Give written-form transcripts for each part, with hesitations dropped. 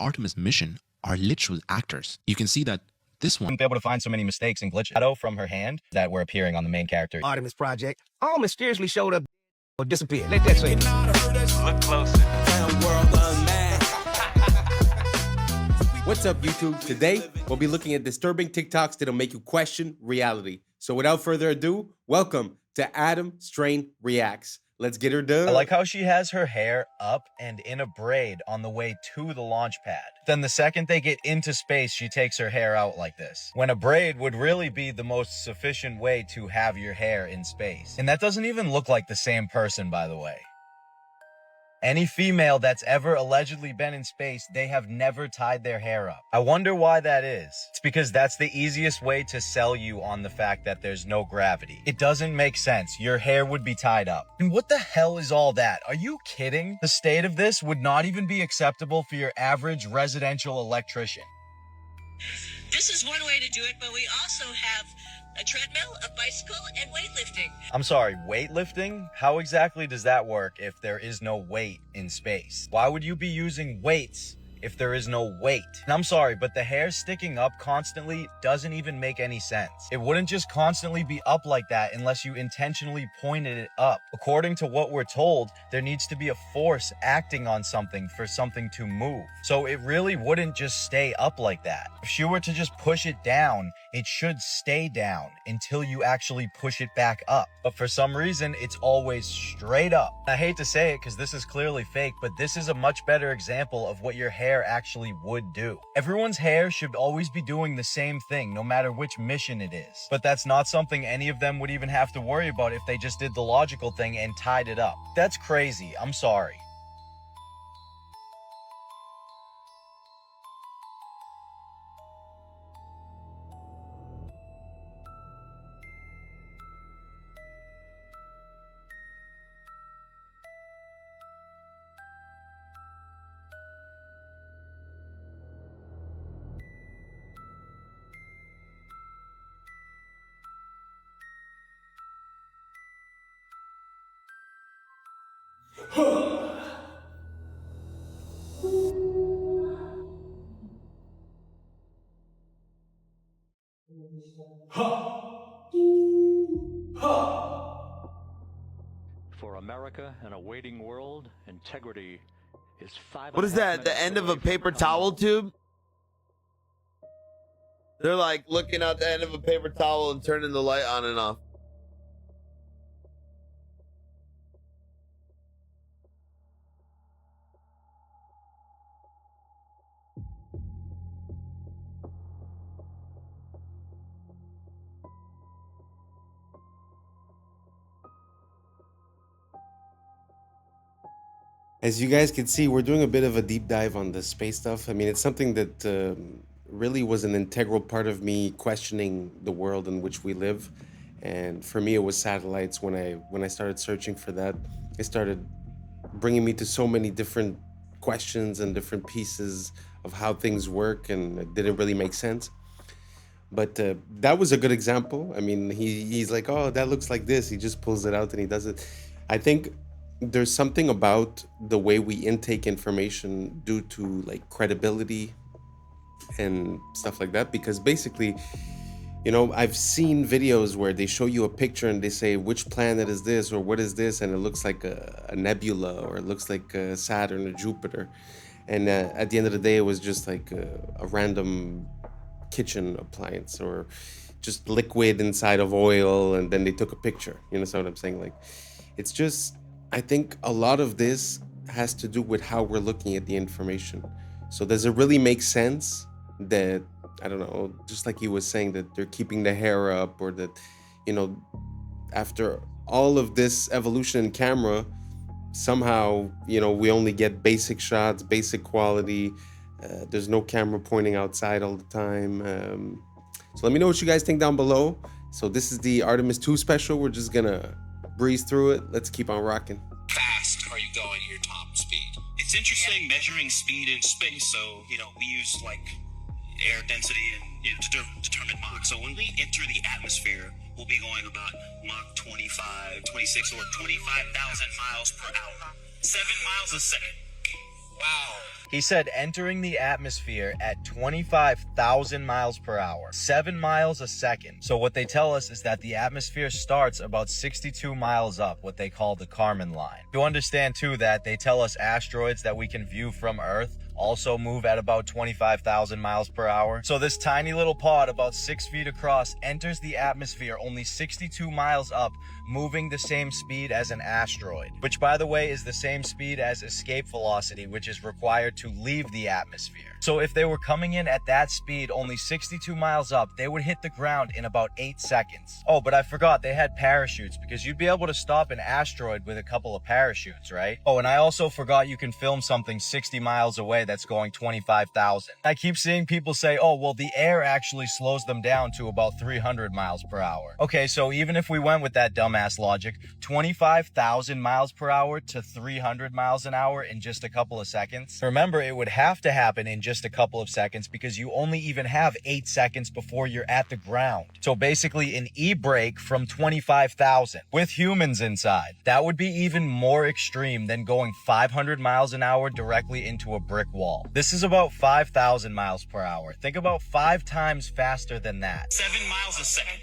Artemis mission are literal actors. You can see that this one wouldn't be able to find so many mistakes and glitches. Shadow from her hand that were appearing on the main character. Artemis project all mysteriously showed up or disappeared. Let that say. Look closer. What's up, YouTube? Today, we'll be looking at disturbing TikToks that'll make you question reality. So without further ado, welcome to Adam Strain Reacts. Let's get her done. I like how she has her hair up and in a braid on the way to the launch pad. Then the second they get into space, she takes her hair out like this. When a braid would really be the most sufficient way to have your hair in space. And that doesn't even look like the same person, by the way. Any female that's ever allegedly been in space, they have never tied their hair up. I wonder why that is. It's because that's the easiest way to sell you on the fact that there's no gravity. It doesn't make sense. Your hair would be tied up. And what the hell is all that? Are you kidding? The state of this would not even be acceptable for your average residential electrician. This is one way to do it, but we also have a treadmill, a bicycle, and weightlifting. I'm sorry, weightlifting? How exactly does that work if there is no weight in space? Why would you be using weights if there is no weight? And I'm sorry, but the hair sticking up constantly doesn't even make any sense. It wouldn't just constantly be up like that unless you intentionally pointed it up. According to what we're told, there needs to be a force acting on something for something to move. So it really wouldn't just stay up like that. If she were to just push it down, it should stay down until you actually push it back up. But for some reason, it's always straight up. I hate to say it because this is clearly fake, but this is a much better example of what your hair actually would do. Everyone's hair should always be doing the same thing, no matter which mission it is. But that's not something any of them would even have to worry about if they just did the logical thing and tied it up. That's crazy. I'm sorry. For America and a waiting world, integrity is 5. What is that? The end of a paper towel tube? They're like looking out the end of a paper towel and turning the light on and off. As you guys can see, we're doing a bit of a deep dive on the space stuff. I mean, it's something that really was an integral part of me questioning the world in which we live. And for me, it was satellites. When I started searching for that, it started bringing me to so many different questions and different pieces of how things work, and it didn't really make sense. But that was a good example. I mean, he's like, oh, that looks like this. He just pulls it out and he does it. I think there's something about the way we intake information due to like credibility and stuff like that, because basically, you know, I've seen videos where they show you a picture and they say, which planet is this or what is this, and it looks like a nebula, or it looks like Saturn or Jupiter, and at the end of the day it was just like a random kitchen appliance or just liquid inside of oil, and then they took a picture. You know what I'm saying? Like, it's just, I think a lot of this has to do with how we're looking at the information. So does it really make sense that, I don't know, just like he was saying, that they're keeping the hair up, or that, you know, after all of this evolution in camera, somehow, you know, we only get basic shots, basic quality. There's no camera pointing outside all the time. So let me know what you guys think down below. So this is the Artemis 2 special. We're just gonna breeze through it. Let's keep on rocking. Fast are you going your top speed? It's interesting measuring speed in space. So, you know, we use like air density and, you know, to determine Mach. So when we enter the atmosphere, we'll be going about Mach 25, 26, or 25,000 miles per hour. 7 miles a second. Wow. He said entering the atmosphere at 25,000 miles per hour, 7 miles a second. So what they tell us is that the atmosphere starts about 62 miles up, what they call the Kármán line. You understand too that they tell us asteroids that we can view from Earth also move at about 25,000 miles per hour. So this tiny little pod about 6 feet across enters the atmosphere only 62 miles up, moving the same speed as an asteroid, which by the way is the same speed as escape velocity, which is required to leave the atmosphere. So if they were coming in at that speed, only 62 miles up, they would hit the ground in about 8 seconds. Oh, but I forgot they had parachutes, because you'd be able to stop an asteroid with a couple of parachutes, right? Oh, and I also forgot you can film something 60 miles away that's going 25,000. I keep seeing people say, oh, well, the air actually slows them down to about 300 miles per hour. Okay, so even if we went with that dumbass logic, 25,000 miles per hour to 300 miles an hour in just a couple of seconds. Remember, it would have to happen in just a couple of seconds because you only even have 8 seconds before you're at the ground. So basically an e-brake from 25,000 with humans inside. That would be even more extreme than going 500 miles an hour directly into a brick wall. This is about 5,000 miles per hour. Think about 5 times faster than that. 7 miles a second.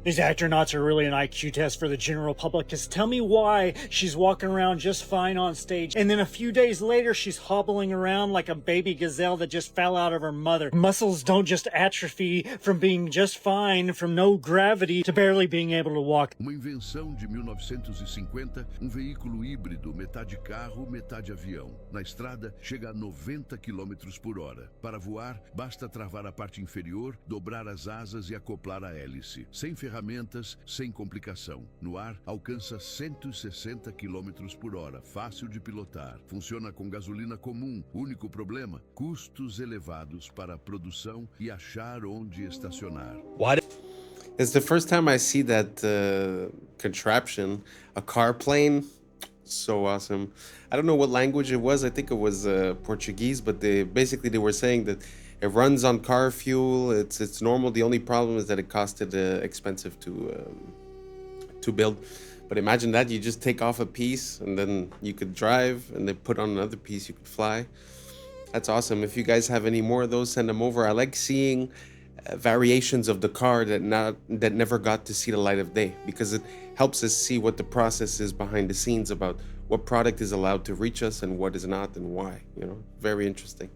These astronauts are really an IQ test for the general public, because tell me why she's walking around just fine on stage, and then a few days later she's hobbling around like a baby gazelle that just fell out of her mother. Muscles don't just atrophy from being just fine, from no gravity, to barely being able to walk. Uma invenção de 1950, veículo híbrido, metade carro, metade avião. Na estrada, chega a 90 km por hora. Para voar, basta travar a parte inferior, dobrar as asas e acoplar a hélice. Sem ferramentas, sem complicação. No ar, alcança 160 km por hora, fácil de pilotar. Funciona com gasolina comum. Único problema, custos elevados para a produção e achar onde estacionar. It's the first time I see that contraption, a car plane. So awesome. I don't know what language it was. I think it was Portuguese, but they were saying that it runs on car fuel. It's normal. The only problem is that it costed expensive to build. But imagine that you just take off a piece and then you could drive, and then put on another piece, you could fly. That's awesome. If you guys have any more of those, send them over. I like seeing variations of the car that never got to see the light of day, because it helps us see what the process is behind the scenes about what product is allowed to reach us and what is not, and why. Very interesting.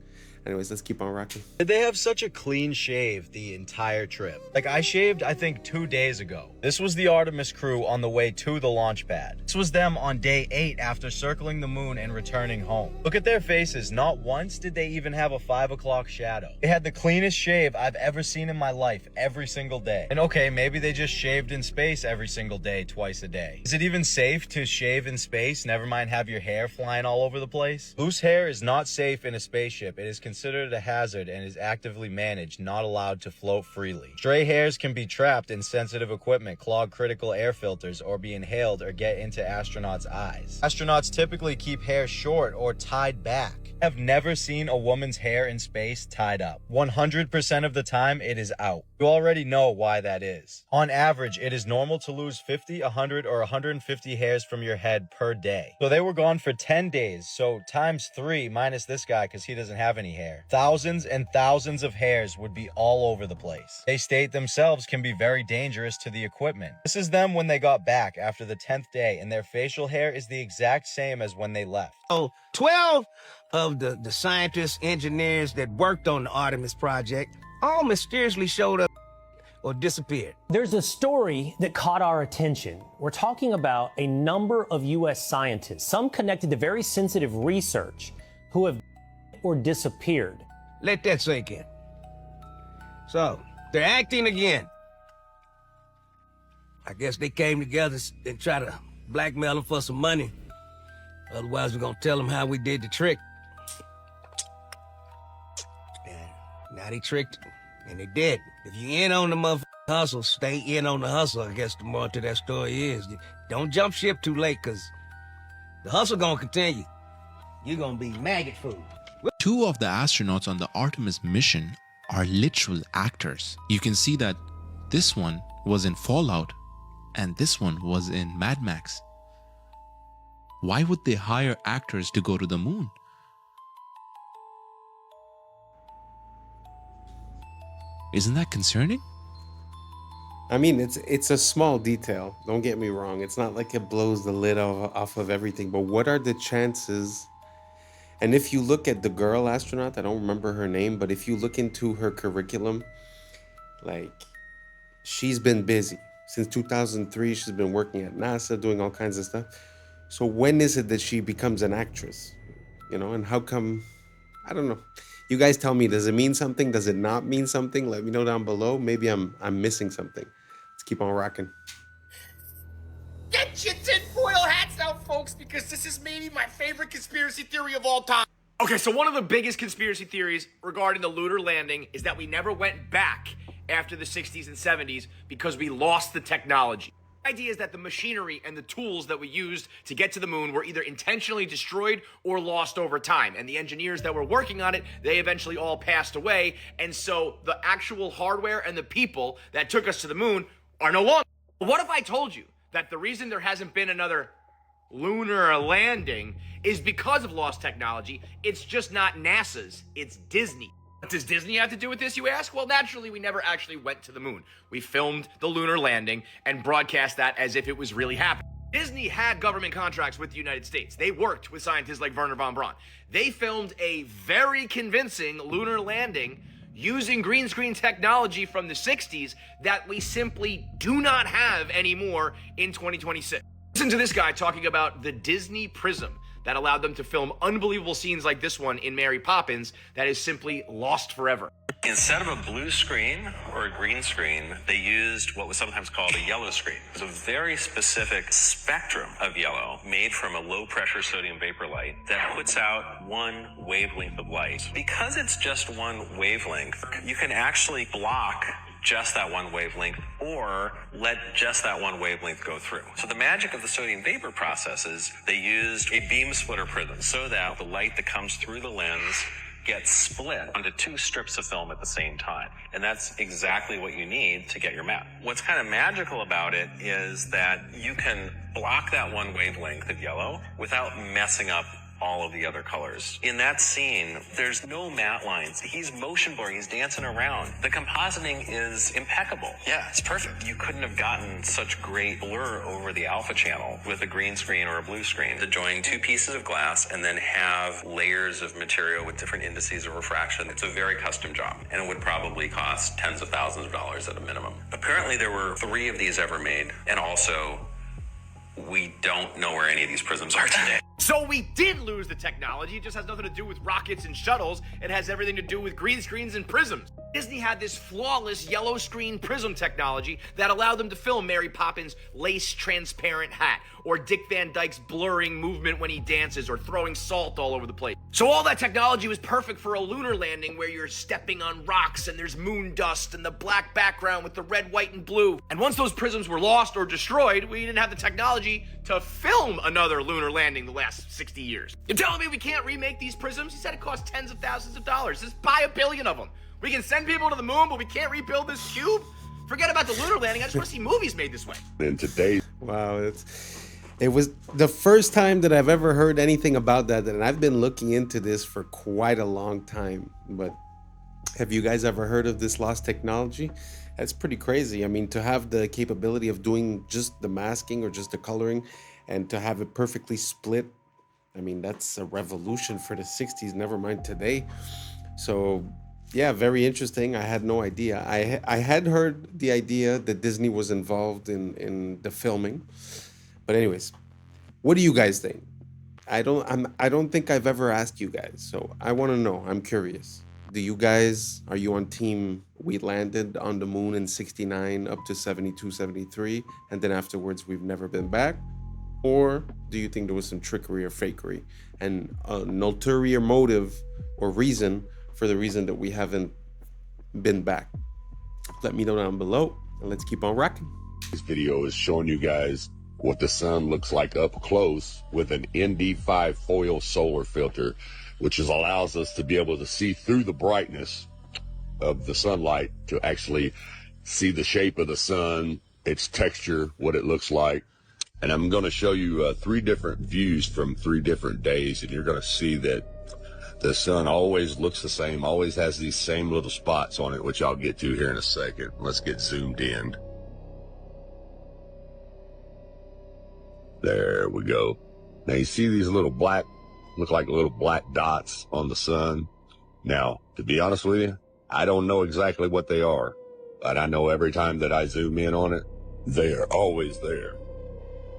Anyways, let's keep on rocking. Did they have such a clean shave the entire trip? Like, I shaved, I think, 2 days ago. This was the Artemis crew on the way to the launch pad. This was them on day 8 after circling the moon and returning home. Look at their faces. Not once did they even have a 5 o'clock shadow. They had the cleanest shave I've ever seen in my life every single day. And okay, maybe they just shaved in space every single day, twice a day. Is it even safe to shave in space? Never mind have your hair flying all over the place? Loose hair is not safe in a spaceship. It is considered a hazard and is actively managed, not allowed to float freely. Stray hairs can be trapped in sensitive equipment, clog critical air filters, or be inhaled or get into astronauts' eyes. Astronauts typically keep hair short or tied back. I've never seen a woman's hair in space tied up. 100% of the time, it is out. You already know why that is. On average, it is normal to lose 50, 100, or 150 hairs from your head per day. So they were gone for 10 days, so times 3 minus this guy because he doesn't have any hair. Thousands and thousands of hairs would be all over the place. They state themselves can be very dangerous to the equipment. This is them when they got back after the 10th day, and their facial hair is the exact same as when they left. So 12 of the scientists, engineers that worked on the Artemis project all mysteriously showed up or disappeared. There's a story that caught our attention. We're talking about a number of U.S. scientists, some connected to very sensitive research, who have or disappeared. Let that sink in. So, they're acting again. I guess they came together and tried to blackmail them for some money. Otherwise, we're gonna tell them how we did the trick. And now they tricked them, and they did. If you in on the motherfucking hustle, stay in on the hustle. I guess the more to that story is, don't jump ship too late, because the hustle gonna continue. You're gonna be maggot food. 2 of the astronauts on the Artemis mission are literal actors. You can see that this one was in Fallout and this one was in Mad Max. Why would they hire actors to go to the moon? Isn't that concerning? I mean, it's a small detail. Don't get me wrong. It's not like it blows the lid off of everything. But what are the chances? And if you look at the girl astronaut, I don't remember her name, but if you look into her curriculum, like, she's been busy. Since 2003, she's been working at NASA, doing all kinds of stuff. So when is it that she becomes an actress? You know, and how come? I don't know. You guys tell me, does it mean something? Does it not mean something? Let me know down below. Maybe I'm missing something. Let's keep on rocking. Get your tinfoil hats out, folks, because this is maybe my favorite conspiracy theory of all time. Okay, so one of the biggest conspiracy theories regarding the lunar landing is that we never went back after the 60s and 70s because we lost the technology. The idea is that the machinery and the tools that we used to get to the moon were either intentionally destroyed or lost over time. And the engineers that were working on it, they eventually all passed away. And so the actual hardware and the people that took us to the moon are no longer. What if I told you that the reason there hasn't been another lunar landing is because of lost technology? It's just not NASA's, it's Disney. What does Disney have to do with this, you ask? Well, naturally, we never actually went to the moon. We filmed the lunar landing and broadcast that as if it was really happening. Disney had government contracts with the United States. They worked with scientists like Wernher von Braun. They filmed a very convincing lunar landing using green screen technology from the 60s that we simply do not have anymore in 2026. Listen to this guy talking about the Disney Prism that allowed them to film unbelievable scenes like this one in Mary Poppins that is simply lost forever. Instead of a blue screen or a green screen, they used what was sometimes called a yellow screen. It was a very specific spectrum of yellow made from a low-pressure sodium vapor light that puts out one wavelength of light. Because it's just one wavelength, you can actually block just that one wavelength or let just that one wavelength go through. So the magic of the sodium vapor process is they used a beam splitter prism so that the light that comes through the lens gets split onto 2 strips of film at the same time. And that's exactly what you need to get your map. What's kind of magical about it is that you can block that one wavelength of yellow without messing up all of the other colors. In that scene, there's no matte lines. He's motion blurring, he's dancing around. The compositing is impeccable. Yeah, it's perfect. You couldn't have gotten such great blur over the alpha channel with a green screen or a blue screen. To join two pieces of glass and then have layers of material with different indices of refraction, it's a very custom job, and it would probably cost tens of thousands of dollars at a minimum. Apparently there were 3 of these ever made, and also we don't know where any of these prisms are today. So we did lose the technology. It just has nothing to do with rockets and shuttles. It has everything to do with green screens and prisms. Disney had this flawless yellow screen prism technology that allowed them to film Mary Poppins' lace transparent hat, or Dick Van Dyke's blurring movement when he dances, or throwing salt all over the place. So all that technology was perfect for a lunar landing where you're stepping on rocks and there's moon dust and the black background with the red, white, and blue. And once those prisms were lost or destroyed, we didn't have the technology to film another lunar landing the last 60 years. You're telling me we can't remake these prisms? He said it costs tens of thousands of dollars. Just buy 1 billion of them. We can send people to the moon, but we can't rebuild this cube? Forget about the lunar landing. I just want to see movies made this way. In today's wow, it was the first time that I've ever heard anything about that, and I've been looking into this for quite a long time. But have you guys ever heard of this lost technology? That's pretty crazy. I mean, to have the capability of doing just the masking or just the coloring, and to have it perfectly split, I mean, that's a revolution for the 60s, never mind today. So yeah, very interesting. I had no idea. I had heard the idea that Disney was involved in the filming. But anyways, what do you guys think? I don't think I've ever asked you guys, so I want to know. I'm curious. Are you on team we landed on the moon in 69 up to 72, 73, and then afterwards we've never been back? Or do you think there was some trickery or fakery and an ulterior motive or reason for the reason that we haven't been back? Let me know down below, and let's keep on rocking. This video is showing you guys what the sun looks like up close with an ND5 foil solar filter, which allows us to be able to see through the brightness of the sunlight to actually see the shape of the sun, its texture, what it looks like. And I'm going to show you 3 different views from 3 different days, and you're going to see that the sun always looks the same, always has these same little spots on it, which I'll get to here in a second. Let's get zoomed in. There we go. Now you see these little black, look like little black dots on the sun. Now, to be honest with you, I don't know exactly what they are, but I know every time that I zoom in on it, they are always there.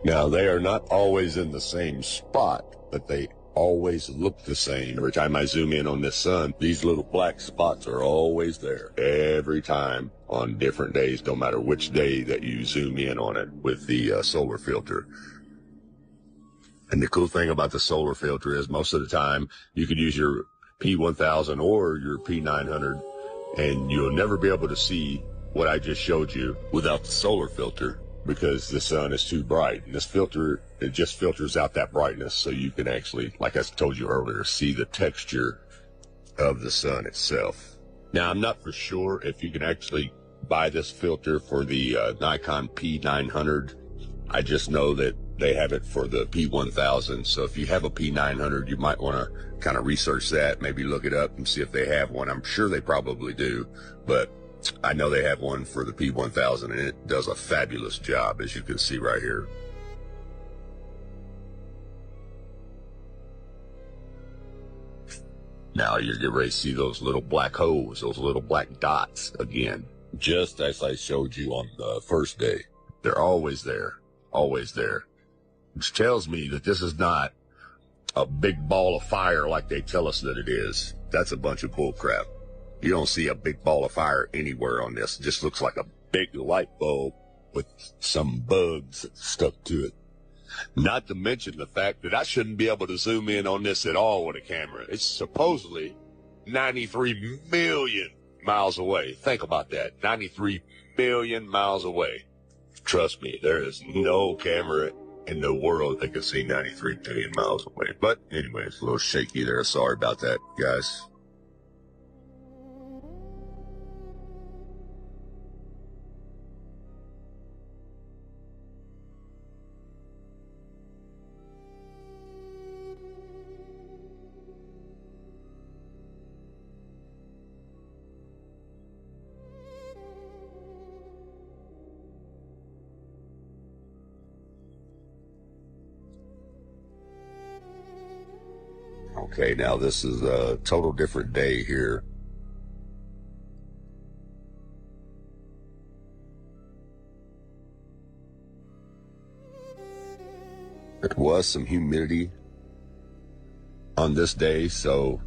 Now, they are not always in the same spot, but they always look the same. Every time I zoom in on this sun, these little black spots are always there. Every time on different days, no matter which day that you zoom in on it with the solar filter. And the cool thing about the solar filter is most of the time you could use your P1000 or your P900 and you'll never be able to see what I just showed you without the solar filter because the sun is too bright. And this filter, it just filters out that brightness so you can actually, like I told you earlier, see the texture of the sun itself. Now, I'm not for sure if you can actually buy this filter for the Nikon P900. I just know that they have it for the P1000. So if you have a P900, you might want to kind of research that, maybe look it up and see if they have one. I'm sure they probably do, but I know they have one for the P1000 and it does a fabulous job, as you can see right here. Now you're getting ready to see those little black holes, those little black dots again, just as I showed you on the first day. They're always there, always there. Which tells me that this is not a big ball of fire like they tell us that it is. That's a bunch of bull crap. You don't see a big ball of fire anywhere on this. It just looks like a big light bulb with some bugs stuck to it. Not to mention the fact that I shouldn't be able to zoom in on this at all with a camera. It's supposedly 93 million miles away. Think about that. 93 million miles away. Trust me, there is no camera in the world that can see 93 million miles away. But anyway, it's a little shaky there. Sorry about that, guys. Okay, now this is a total different day here. There was some humidity on this day, so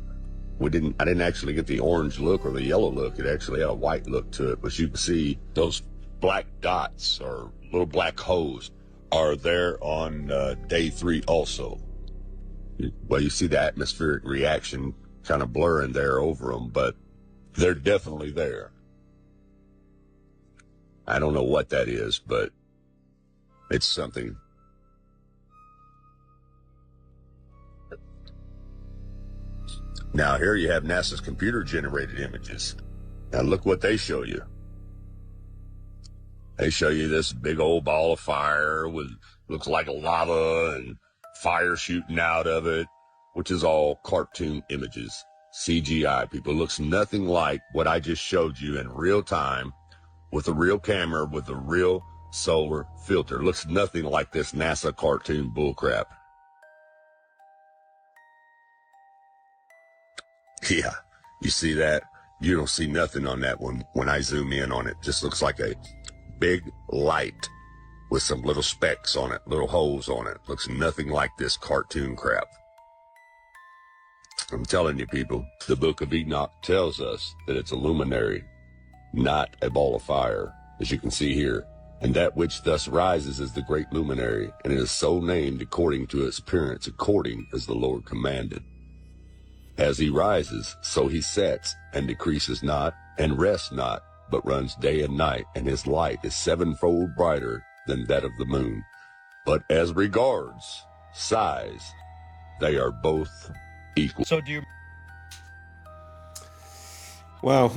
I didn't actually get the orange look or the yellow look. It actually had a white look to it. But you can see those black dots or little black holes are there on day 3 also. Well, you see the atmospheric reaction kind of blurring there over them, but they're definitely there. I don't know what that is, but it's something. Now here you have NASA's computer-generated images. Now look what they show you. They show you this big old ball of fire with looks like lava and fire shooting out of it, which is all cartoon images. CGI, people. It looks nothing like what I just showed you in real time with a real camera with a real solar filter. It looks nothing like this NASA cartoon bullcrap. Yeah, you see that? You don't see nothing on that one when I zoom in on it. Just looks like a big light with some little specks on it, little holes on it. Looks nothing like this cartoon crap. I'm telling you, people, the Book of Enoch tells us that it's a luminary, not a ball of fire, as you can see here. And that which thus rises is the great luminary, and it is so named according to its appearance, according as the Lord commanded. As he rises, so he sets, and decreases not, and rests not, but runs day and night, and his light is 7-fold brighter than that of the moon. But as regards size, they are both equal. So do you... Wow,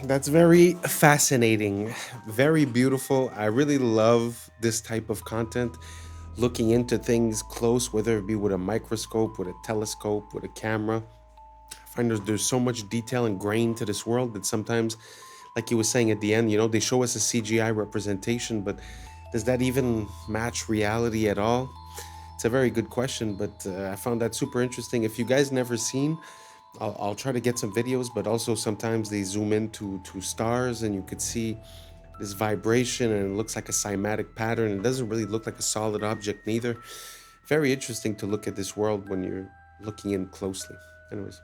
that's very fascinating, very beautiful. I really love this type of content, looking into things close, whether it be with a microscope, with a telescope, with a camera. I find there's so much detail and grain to this world that sometimes, like you were saying at the end, you know, they show us a CGI representation, but does that even match reality at all? It's a very good question, but I found that super interesting. If you guys never seen, I'll try to get some videos, but also sometimes they zoom into stars and you could see this vibration and it looks like a cymatic pattern. It doesn't really look like a solid object neither. Very interesting to look at this world when you're looking in closely. Anyways,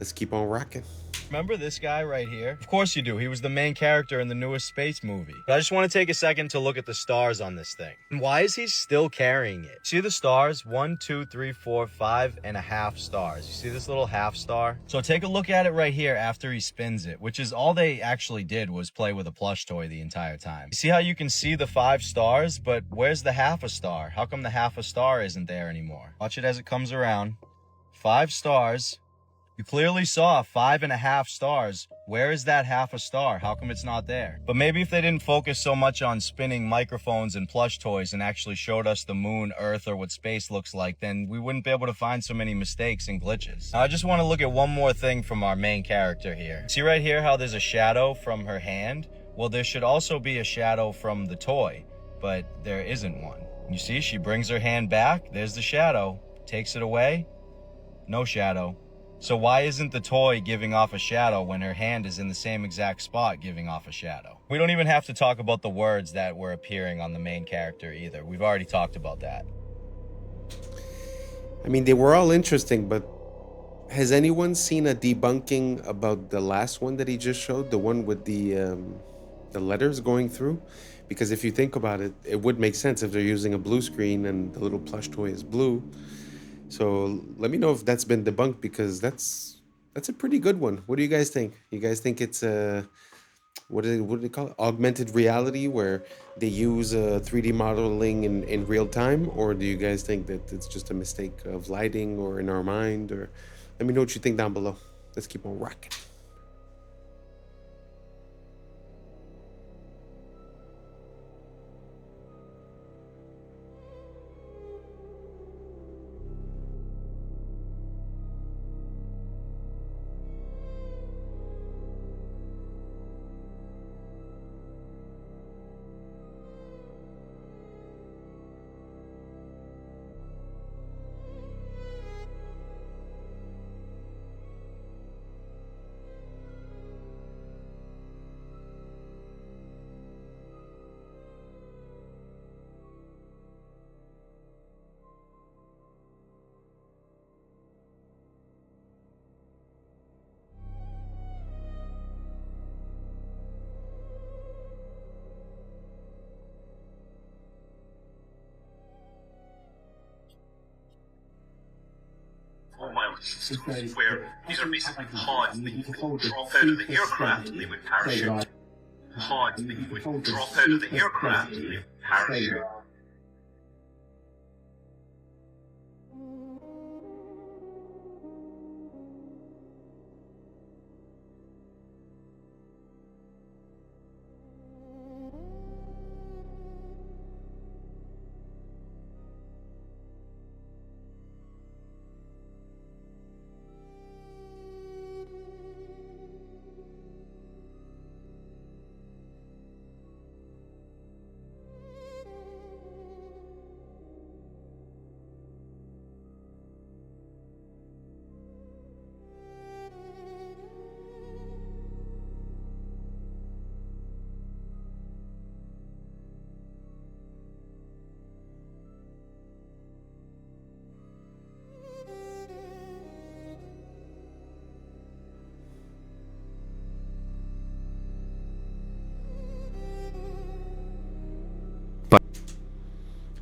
let's keep on rocking. Remember this guy right here? Of course you do. He was the main character in the newest space movie. But I just want to take a second to look at the stars on this thing. And why is he still carrying it? See the stars? 1, 2, 3, 4, 5.5 stars. You see this little half star? So take a look at it right here after he spins it, which is all they actually did was play with a plush toy the entire time. You see how you can see the 5 stars, but where's the half a star? How come the half a star isn't there anymore? Watch it as it comes around. 5 stars. You clearly saw 5.5 stars. Where is that half a star? How come it's not there? But maybe if they didn't focus so much on spinning microphones and plush toys and actually showed us the moon, Earth, or what space looks like, then we wouldn't be able to find so many mistakes and glitches. Now, I just want to look at one more thing from our main character here. See right here how there's a shadow from her hand? Well, there should also be a shadow from the toy, but there isn't one. You see, she brings her hand back. There's the shadow. Takes it away. No shadow. So why isn't the toy giving off a shadow when her hand is in the same exact spot giving off a shadow? We don't even have to talk about the words that were appearing on the main character either. We've already talked about that. I mean, they were all interesting, but has anyone seen a debunking about the last one that he just showed? The one with the letters going through? Because if you think about it, it would make sense if they're using a blue screen and the little plush toy is blue. So let me know if that's been debunked, because that's a pretty good one. What do you guys think? You guys think it's what do they call it? Augmented reality, where they use 3D modeling in real time? Or do you guys think that it's just a mistake of lighting or in our mind? Or let me know what you think down below. Let's keep on rocking. systems, where these are basically pods that you would drop out of the aircraft and they would parachute. Pods that you would drop out of the aircraft and they would parachute.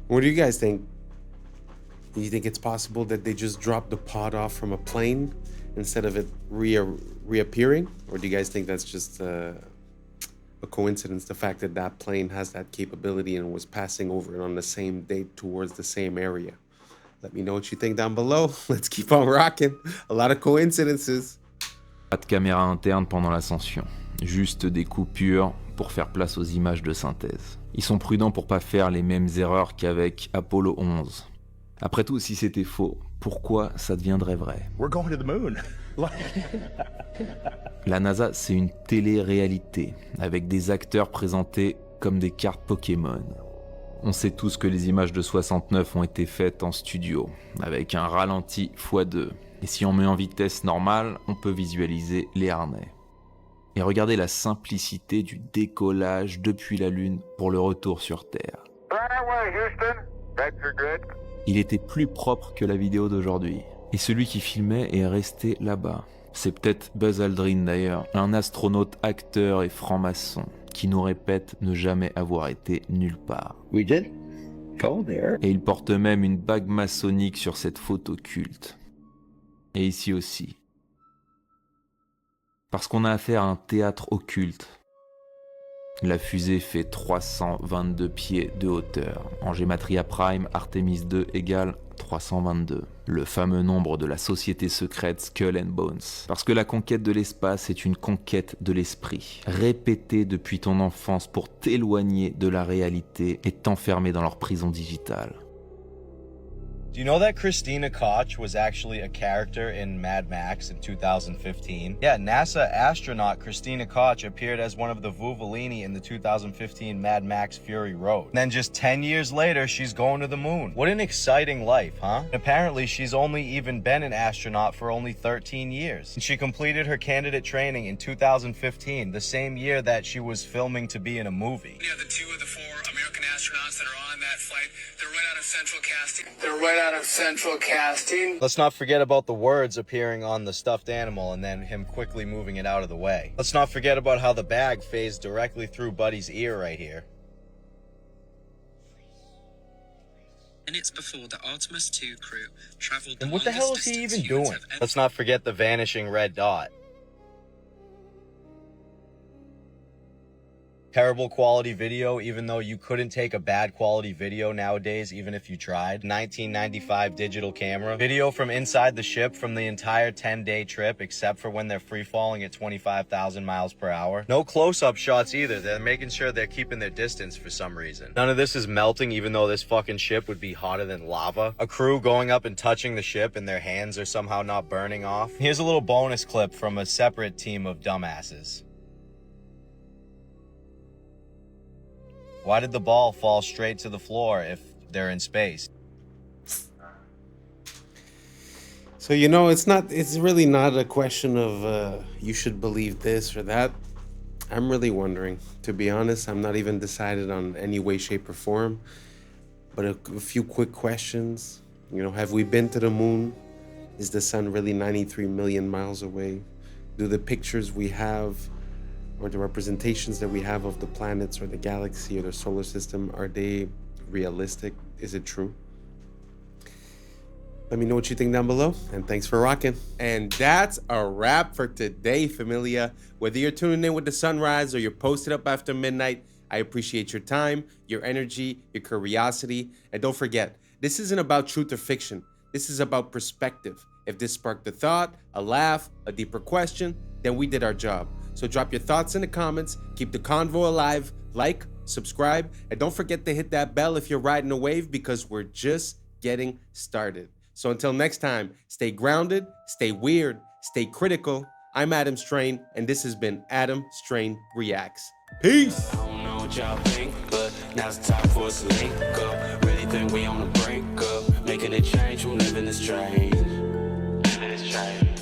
What do you guys think? Do you think it's possible that they just dropped the pod off from a plane instead of it reappearing? Or do you guys think that's just a coincidence, the fact that that plane has that capability and was passing over it on the same date towards the same area? Let me know what you think down below. Let's keep on rocking. A lot of coincidences. Pas de caméra interne pendant l'ascension, juste des coupures pour faire place aux images de synthèse. Ils sont prudents pour pas faire les mêmes erreurs qu'avec Apollo 11. Après tout, si c'était faux, pourquoi ça deviendrait vrai? We're going to the moon. La NASA, c'est une télé-réalité, avec des acteurs présentés comme des cartes Pokémon. On sait tous que les images de 69 ont été faites en studio, avec un ralenti x2. Et si on met en vitesse normale, on peut visualiser les harnais. Et regardez la simplicité du décollage depuis la Lune pour le retour sur Terre. Il était plus propre que la vidéo d'aujourd'hui. Et celui qui filmait est resté là-bas. C'est peut-être Buzz Aldrin d'ailleurs, un astronaute, acteur et franc-maçon, qui nous répète ne jamais avoir été nulle part. We did go there. Et il porte même une bague maçonnique sur cette photo culte. Et ici aussi. Parce qu'on a affaire à un théâtre occulte. La fusée fait 322 pieds de hauteur. En Gematria Prime, Artemis 2 égale 322. Le fameux nombre de la société secrète Skull and Bones. Parce que la conquête de l'espace est une conquête de l'esprit. Répétée depuis ton enfance pour t'éloigner de la réalité et t'enfermer dans leur prison digitale. Do you know that Christina Koch was actually a character in Mad Max in 2015? Yeah, NASA astronaut Christina Koch appeared as one of the Vuvolini in the 2015 Mad Max Fury Road. And then just 10 years later, she's going to the moon. What an exciting life, huh? Apparently, she's only even been an astronaut for only 13 years. And she completed her candidate training in 2015, the same year that she was filming to be in a movie. Yeah, the 2 of the 4 American astronauts that are on that flight, they're right out of central casting. They're right out of central casting. Let's not forget about the words appearing on the stuffed animal and then him quickly moving it out of the way. Let's not forget about how the bag phased directly through Buddy's ear right here. Minutes before the Artemis 2 crew traveled the And what the hell is he even doing? Let's not forget the vanishing red dot. Terrible quality video, even though you couldn't take a bad quality video nowadays, even if you tried. 1995 digital camera. Video from inside the ship from the entire 10-day trip, except for when they're free falling at 25,000 miles per hour. No close-up shots either. They're making sure they're keeping their distance for some reason. None of this is melting, even though this fucking ship would be hotter than lava. A crew going up and touching the ship and their hands are somehow not burning off. Here's a little bonus clip from a separate team of dumbasses. Why did the ball fall straight to the floor if they're in space? So, it's really not a question of you should believe this or that. I'm really wondering. To be honest, I'm not even decided on any way, shape, or form. But a few quick questions. Have we been to the moon? Is the sun really 93 million miles away? Do the pictures we have or the representations that we have of the planets or the galaxy or the solar system, are they realistic? Is it true? Let me know what you think down below, and thanks for rocking. And that's a wrap for today, familia. Whether you're tuning in with the sunrise or you're posted up after midnight, I appreciate your time, your energy, your curiosity. And don't forget, this isn't about truth or fiction. This is about perspective. If this sparked a thought, a laugh, a deeper question, then we did our job. So drop your thoughts in the comments, keep the convo alive, like, subscribe, and don't forget to hit that bell if you're riding a wave, because we're just getting started. So until next time, stay grounded, stay weird, stay critical. I'm Adam Strain, and this has been Adam Strain Reacts. Peace! I don't know what y'all think, but now's the time for us to link up. Really think we on the brink of making a change from living this strange. Living this strange.